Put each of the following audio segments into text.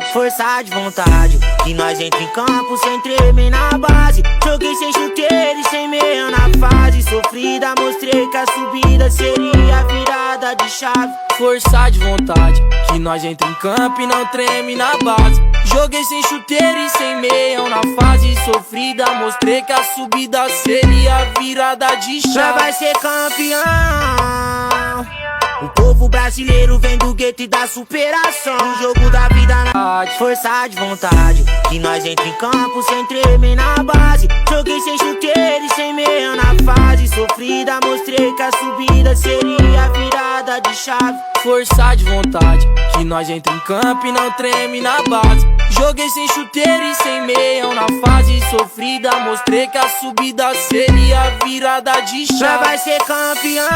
força de vontade, que nós entra em campo sem tremer na base. Joguei sem chuteiro e sem meia na fase sofrida, mostrei que a subida seria a virada de chave. Força de vontade, que nós entra em campo e não treme na base. Joguei sem chuteiro e sem meião na fase sofrida, mostrei que a subida seria a virada de chave. Já vai ser campeão. O povo brasileiro vem do gueto e da superação. O jogo da vida na força de vontade, que nós entra em campo sem tremer na base. Joguei sem chuteiro e sem meia na fase sofrida, mostrei que a subida seria a virada de chave. Força de vontade, que nós entra em campo e não treme na base. Joguei sem chuteiro e sem meião na fase sofrida, mostrei que a subida seria a virada de chave. Já vai ser campeão.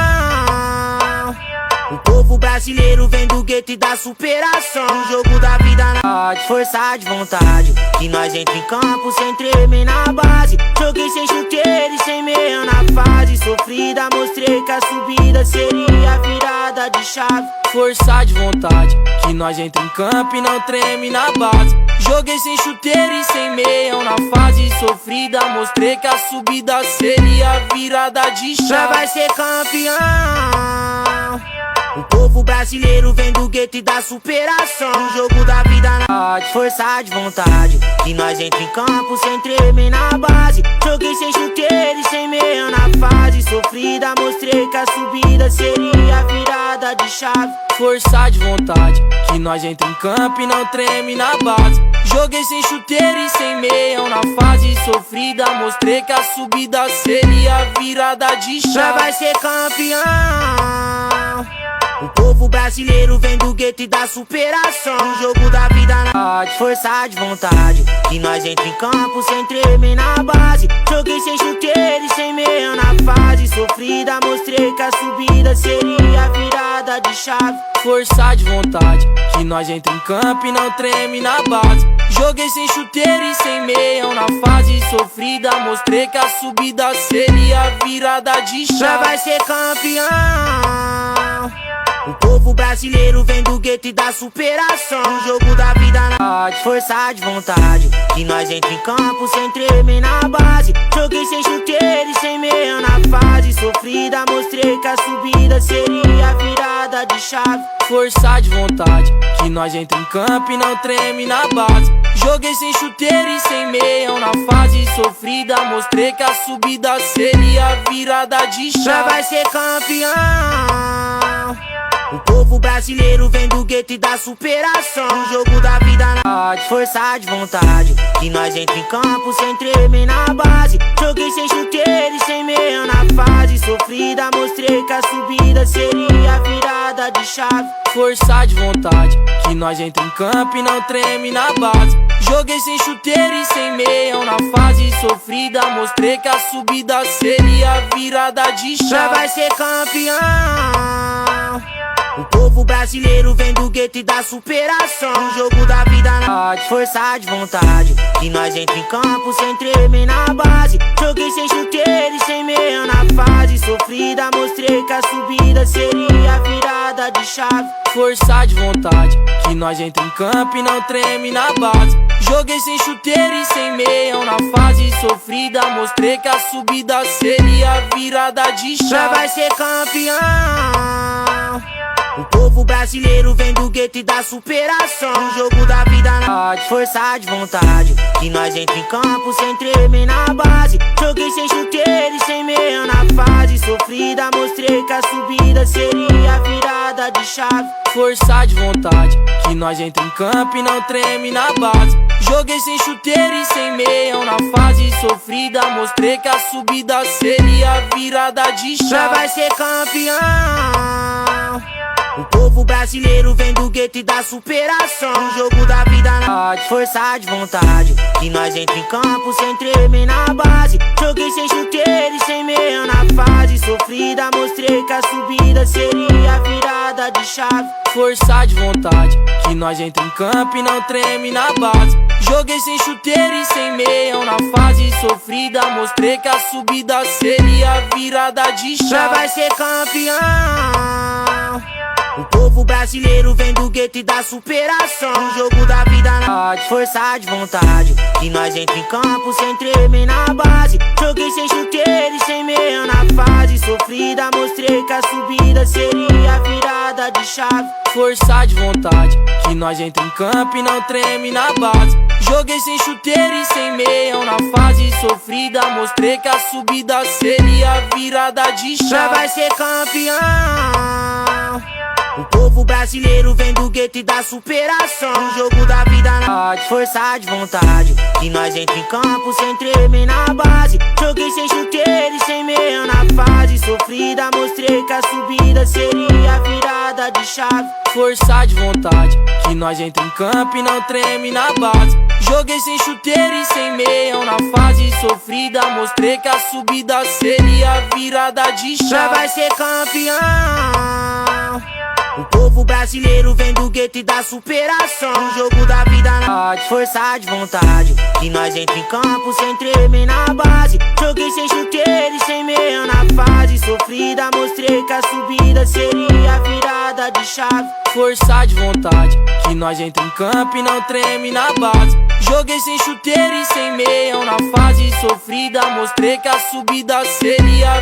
O povo brasileiro vem do gueto e da superação. O jogo da vida na força de vontade, que nós entra em campo sem tremer na base. Joguei sem chuteiro e sem meia na fase sofrida, mostrei que a subida seria a virada de chave. Força de vontade, que nós entra em campo e não treme na base. Joguei sem chuteiro e sem meião na fase sofrida, mostrei que a subida seria a virada de chave. Já vai ser campeão. O povo brasileiro vem do gueto e da superação. O jogo da vida na força de vontade, que nós entra em campo sem tremer na base. Joguei sem chuteiro e sem meia na fase sofrida, mostrei que a subida seria a virada de chave. Força de vontade, que nós entra em campo e não treme na base. Joguei sem chuteiro e sem meião na fase sofrida, mostrei que a subida seria a virada de chave. Já vai ser campeão. O povo brasileiro vem do gueto e da superação. O jogo da vida na força de vontade, que nós entra em campo sem tremer na base. Joguei sem chuteiro e sem meia na fase sofrida, mostrei que a subida seria a virada de chave. Força de vontade, que nós entra em campo e não treme na base. Joguei sem chuteiro e sem meião na fase sofrida, mostrei que a subida seria a virada de chave. Já vai ser campeão. O povo brasileiro vem do gueto e da superação. O jogo da vida na força de vontade, que nós entra em campo sem tremer na base. Joguei sem chuteiro e sem meia na fase sofrida, mostrei que a subida seria a virada de chave. Força de vontade, que nós entra em campo e não treme na base. Joguei sem chuteiro e sem meião na fase sofrida, mostrei que a subida seria a virada de chave. Já vai ser campeão. O povo brasileiro vem do gueto e da superação. O jogo da vida na força de vontade, que nós entra em campo sem tremer na base. Joguei sem chuteiro e sem meia na fase sofrida, mostrei que a subida seria a virada de chave. Força de vontade, que nós entra em campo e não treme na base. Joguei sem chuteiro e sem meião na fase sofrida, mostrei que a subida seria a virada de chave. Já vai ser campeão. O povo brasileiro vem do gueto e da superação. O jogo da vida na força de vontade, que nós entra em campo sem tremer na base. Joguei sem chuteiro e sem meia na fase sofrida, mostrei que a subida seria a virada de chave. Força de vontade, que nós entra em campo e não treme na base. Joguei sem chuteiro e sem meião na fase sofrida, mostrei que a subida seria a virada de chave. Já vai ser campeão. O povo brasileiro vem do gueto e da superação. O jogo da vida na força de vontade, que nós entra em campo sem tremer na base. Joguei sem chuteiro e sem meia na fase sofrida, mostrei que a subida seria a virada de chave. Força de vontade, que nós entra em campo e não treme na base. Joguei sem chuteiro e sem meião na fase sofrida, mostrei que a subida seria a virada de chave. Já vai ser campeão. O povo brasileiro vem do gueto e da superação. O jogo da vida na força de vontade, que nós entra em campo sem tremer na base. Joguei sem chuteiro e sem meia na fase sofrida, mostrei que a subida seria a virada de chave. Força de vontade, que nós entra em campo e não treme na base. Joguei sem chuteiro e sem meião na fase sofrida, mostrei que a subida seria a virada de chave. Já vai ser campeão. O povo brasileiro vem do gueto e da superação. O jogo da vida força de vontade, que nós entra em campo sem tremer na base. Joguei sem chuteiro e sem meia na fase sofrida, mostrei que a subida seria a virada de chave. Força de vontade, que nós entra em campo e não treme na base. Joguei sem chuteiro e sem meião na fase sofrida, mostrei que a subida seria a virada de chave. Já vai ser campeão. O povo brasileiro vem do gueto e da superação. O jogo da vida na força de vontade, que nós entra em campo sem tremer na base. Joguei sem chuteiro e sem meia na fase sofrida, mostrei que a subida seria a virada de chave. Força de vontade, que nós entra em campo e não treme na base. Joguei sem chuteiro e sem meião na fase sofrida, mostrei que a subida seria a virada de chave. Já vai ser campeão. O povo brasileiro vem do gueto e da superação. O jogo da vida na força de vontade, que nós entra em campo sem tremer na base. Joguei sem chuteiro e sem meia na fase sofrida, mostrei que a subida seria a virada de chave. Força de vontade, que nós entra em campo e não treme na base. Joguei sem chuteiro e sem meião na fase sofrida, mostrei que a subida seria